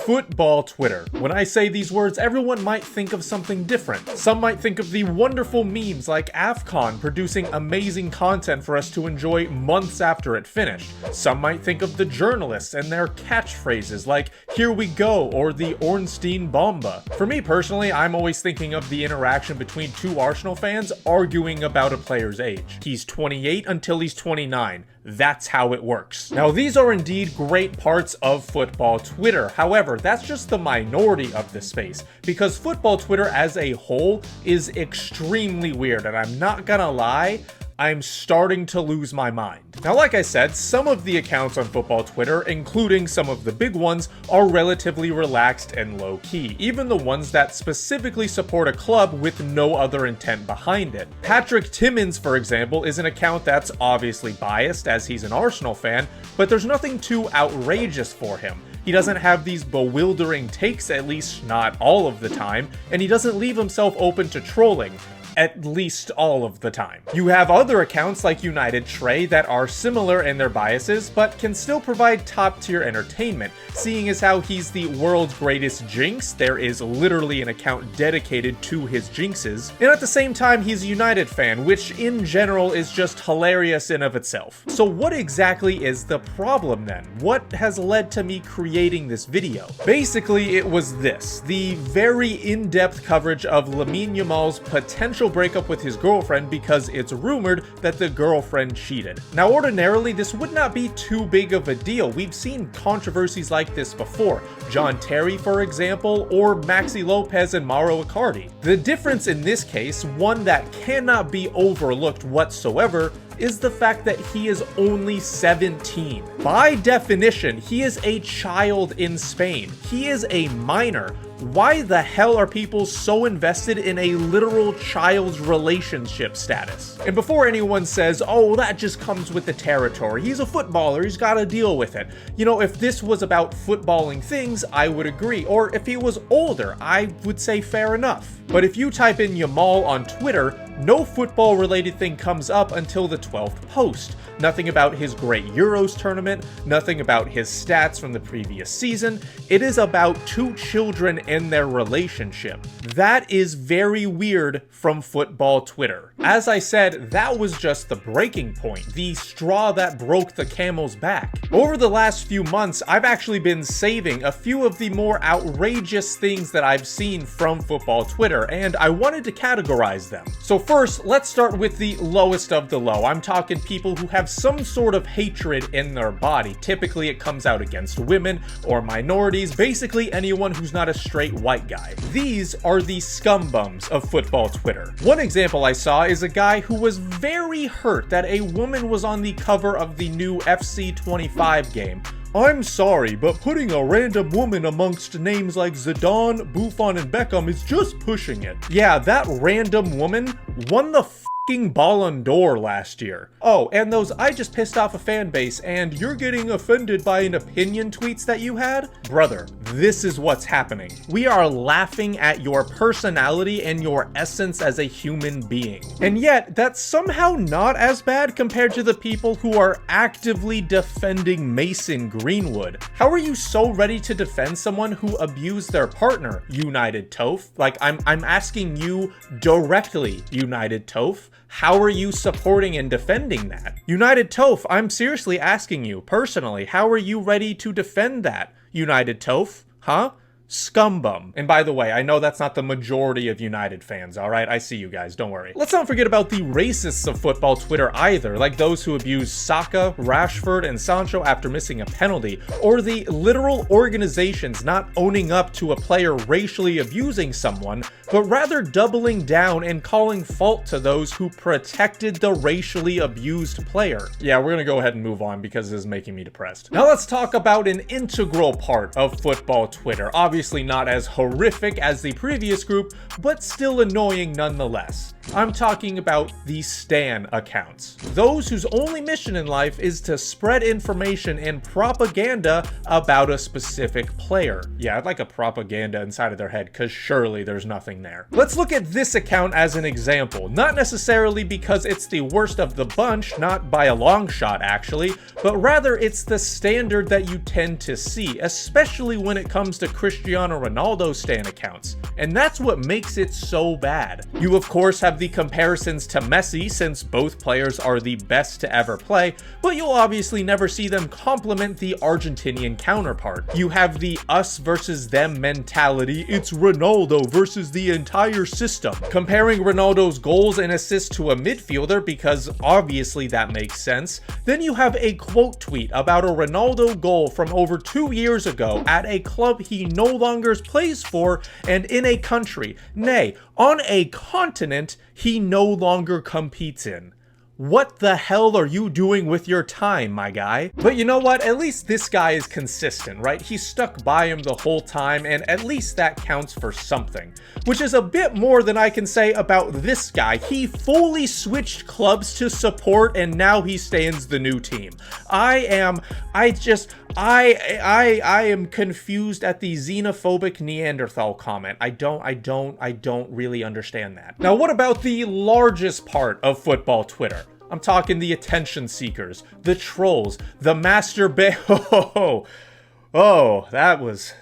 Football Twitter. When I say these words, everyone might think of something different. Some might think of the wonderful memes like AFCON producing amazing content for us to enjoy months after it finished. Some might think of the journalists and their catchphrases like "Here we go" or the Ornstein Bomba. For me personally, I'm always thinking of the interaction between two Arsenal fans arguing about a player's age. He's 28 until he's 29. That's how it works. Now, these are indeed great parts of football Twitter. However, that's just the minority of the space, because football Twitter as a whole is extremely weird, and I'm not gonna lie, I'm starting to lose my mind. Now, like I said, some of the accounts on football Twitter, including some of the big ones, are relatively relaxed and low-key, even the ones that specifically support a club with no other intent behind it. Patrick Timmins, for example, is an account that's obviously biased as he's an Arsenal fan, but there's nothing too outrageous for him. He doesn't have these bewildering takes, at least not all of the time, and he doesn't leave himself open to trolling, at least all of the time. You have other accounts like United Trey that are similar in their biases, but can still provide top-tier entertainment. Seeing as how he's the world's greatest jinx, there is literally an account dedicated to his jinxes, and at the same time he's a United fan, which in general is just hilarious in of itself. So what exactly is the problem then? What has led to me creating this video? Basically, it was this: the very in-depth coverage of Lamine Yamal's potential breakup with his girlfriend because it's rumored that the girlfriend cheated. Now, ordinarily, this would not be too big of a deal. We've seen controversies like this before. John Terry, for example, or Maxi Lopez and Mauro Icardi. The difference in this case, one that cannot be overlooked whatsoever, is the fact that he is only 17. By definition, he is a child in Spain. He is a minor. Why the hell are people so invested in a literal child's relationship status? And before anyone says, oh, that just comes with the territory, he's a footballer, he's gotta deal with it. You know, if this was about footballing things, I would agree. Or if he was older, I would say fair enough. But if you type in Yamal on Twitter, no football related thing comes up until the 12th post. Nothing about his great Euros tournament, nothing about his stats from the previous season. It is about two children and their relationship. That is very weird from football Twitter. As I said, that was just the breaking point, the straw that broke the camel's back. Over the last few months, I've actually been saving a few of the more outrageous things that I've seen from football Twitter, and I wanted to categorize them. So first, let's start with the lowest of the low. I'm talking people who have some sort of hatred in their body. Typically, it comes out against women or minorities, basically anyone who's not a straight white guy. These are the scumbums of football Twitter. One example I saw is a guy who was very hurt that a woman was on the cover of the new FC 25 game. I'm sorry, but putting a random woman amongst names like Zidane, Buffon, and Beckham is just pushing it. Yeah, that random woman won the Ballon d'Or last year. Oh, and those "I just pissed off a fan base and you're getting offended by an opinion" tweets that you had? Brother, this is what's happening. We are laughing at your personality and your essence as a human being. And yet, that's somehow not as bad compared to the people who are actively defending Mason Greenwood. How are you so ready to defend someone who abused their partner, United Toph? Like, I'm asking you directly, United Toph. How are you supporting and defending that? United Toph, I'm seriously asking you, personally, how are you ready to defend that? United Toph? Huh? Scumbum. And by the way, I know that's not the majority of United fans, alright? I see you guys, don't worry. Let's not forget about the racists of football Twitter either, like those who abuse Saka, Rashford, and Sancho after missing a penalty, or the literal organizations not owning up to a player racially abusing someone, but rather doubling down and calling fault to those who protected the racially abused player. Yeah, we're gonna go ahead and move on because this is making me depressed. Now let's talk about an integral part of football Twitter. Obviously not as horrific as the previous group, but still annoying nonetheless. I'm talking about the Stan accounts. Those whose only mission in life is to spread information and propaganda about a specific player. Yeah, I'd like a propaganda inside of their head, because surely there's nothing there. Let's look at this account as an example. Not necessarily because it's the worst of the bunch, not by a long shot actually, but rather it's the standard that you tend to see, especially when it comes to Cristiano Ronaldo Stan accounts. And that's what makes it so bad. You of course have the comparisons to Messi, since both players are the best to ever play, but you'll obviously never see them compliment the Argentinian counterpart. You have the us versus them mentality, it's Ronaldo versus the entire system. Comparing Ronaldo's goals and assists to a midfielder, because obviously that makes sense. Then you have a quote tweet about a Ronaldo goal from over 2 years ago at a club he no longer plays for and in a country, nay, on a continent he no longer competes in. What the hell are you doing with your time, my guy? But you know what? At least this guy is consistent, right? He stuck by him the whole time, and at least that counts for something. Which is a bit more than I can say about this guy. He fully switched clubs to support, and now he stands the new team. I am confused at the xenophobic Neanderthal comment. I don't really understand that. Now, what about the largest part of football Twitter? I'm talking the attention seekers, the trolls, the Oh, that was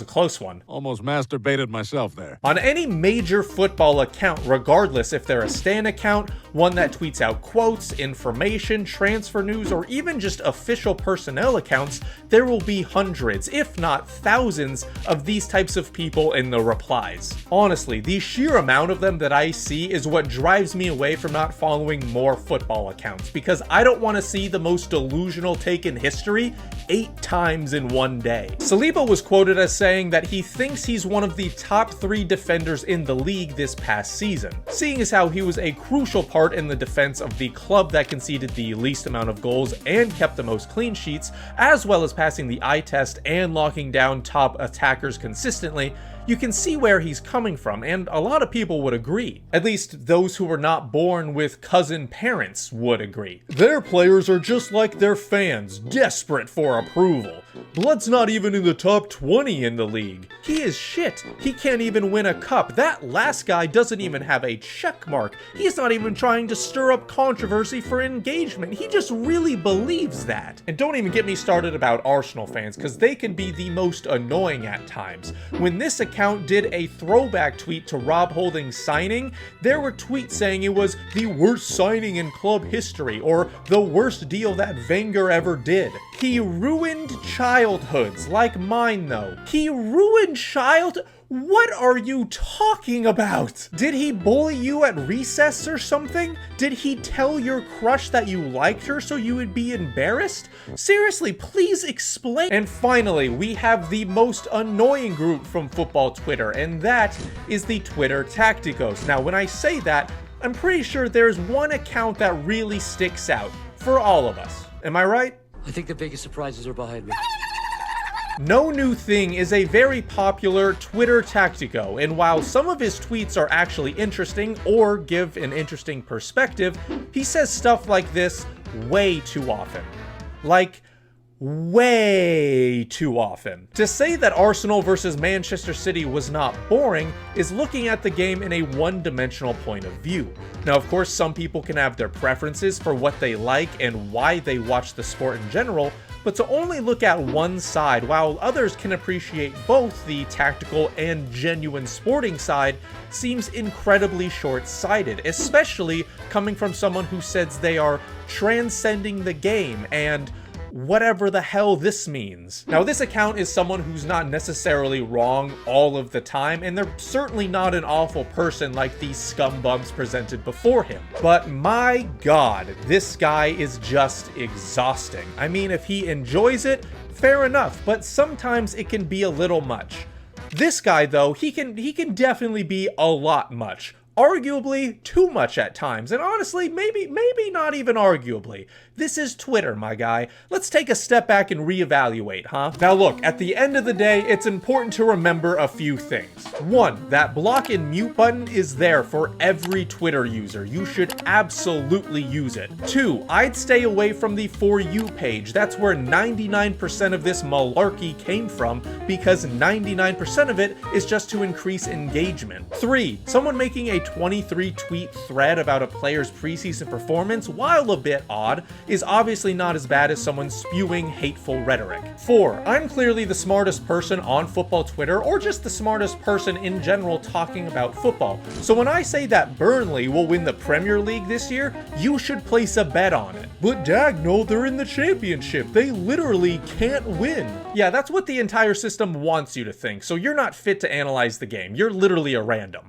a close one. Almost masturbated myself there. On any major football account, regardless if they're a Stan account, one that tweets out quotes, information, transfer news, or even just official personnel accounts, there will be hundreds, if not thousands, of these types of people in the replies. Honestly, the sheer amount of them that I see is what drives me away from not following more football accounts, because I don't want to see the most delusional take in history 8 times in one day. Saliba was quoted as saying that he thinks he's one of the top 3 defenders in the league this past season, seeing as how he was a crucial part in the defense of the club that conceded the least amount of goals and kept the most clean sheets, as well as passing the eye test and locking down top attackers consistently. You can see where he's coming from, and a lot of people would agree. At least those who were not born with cousin parents would agree. Their players are just like their fans, desperate for approval. Blood's not even in the top 20 in the league. He is shit. He can't even win a cup. That last guy doesn't even have a check mark. He's not even trying to stir up controversy for engagement. He just really believes that. And don't even get me started about Arsenal fans, because they can be the most annoying at times. When this account did a throwback tweet to Rob Holding's signing, there were tweets saying it was the worst signing in club history, or the worst deal that Wenger ever did. He ruined childhoods, like mine though. He ruined What are you talking about? Did he bully you at recess or something? Did he tell your crush that you liked her so you would be embarrassed? Seriously, please explain. And finally, we have the most annoying group from football Twitter, and that is the Twitter Tacticos. Now, when I say that, I'm pretty sure there's one account that really sticks out for all of us. Am I right? I think the biggest surprises are behind me. No New Thing is a very popular Twitter Tactico, and while some of his tweets are actually interesting or give an interesting perspective, he says stuff like this way too often. Like, way too often. To say that Arsenal versus Manchester City was not boring is looking at the game in a one-dimensional point of view. Now, of course, some people can have their preferences for what they like and why they watch the sport in general, but to only look at one side while others can appreciate both the tactical and genuine sporting side seems incredibly short-sighted, especially coming from someone who says they are transcending the game and whatever the hell this means. Now, this account is someone who's not necessarily wrong all of the time, and they're certainly not an awful person like these scumbums presented before him. But my god, this guy is just exhausting. I mean, if he enjoys it, fair enough, but sometimes it can be a little much. This guy, though, he can definitely be a lot much. Arguably too much at times, and honestly, maybe not even arguably. This is Twitter, my guy. Let's take a step back and reevaluate, huh? Now look, at the end of the day, it's important to remember a few things. 1, that block and mute button is there for every Twitter user. You should absolutely use it. 2, I'd stay away from the For You page. That's where 99% of this malarkey came from, because 99% of it is just to increase engagement. 3, someone making a 23 tweet thread about a player's preseason performance, while a bit odd, is obviously not as bad as someone spewing hateful rhetoric. 4, I'm clearly the smartest person on football Twitter, or just the smartest person in general talking about football. So when I say that Burnley will win the Premier League this year, you should place a bet on it. But Dagnal, they're in the championship. They literally can't win. Yeah, that's what the entire system wants you to think, so you're not fit to analyze the game. You're literally a random.